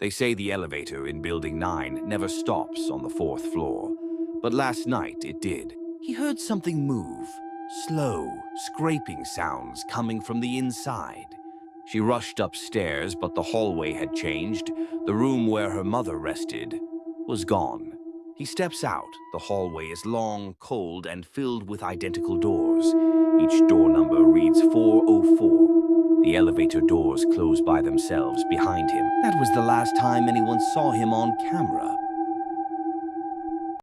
They say the elevator in Building 9 never stops on the fourth floor, but last night it did. He heard something move, slow, scraping sounds coming from the inside. She rushed upstairs, but the hallway had changed. The room where her mother rested was gone. He steps out. The hallway is long, cold, and filled with identical doors. Each door number reads 404. The elevator doors close by themselves behind him. That was the last time anyone saw him on camera.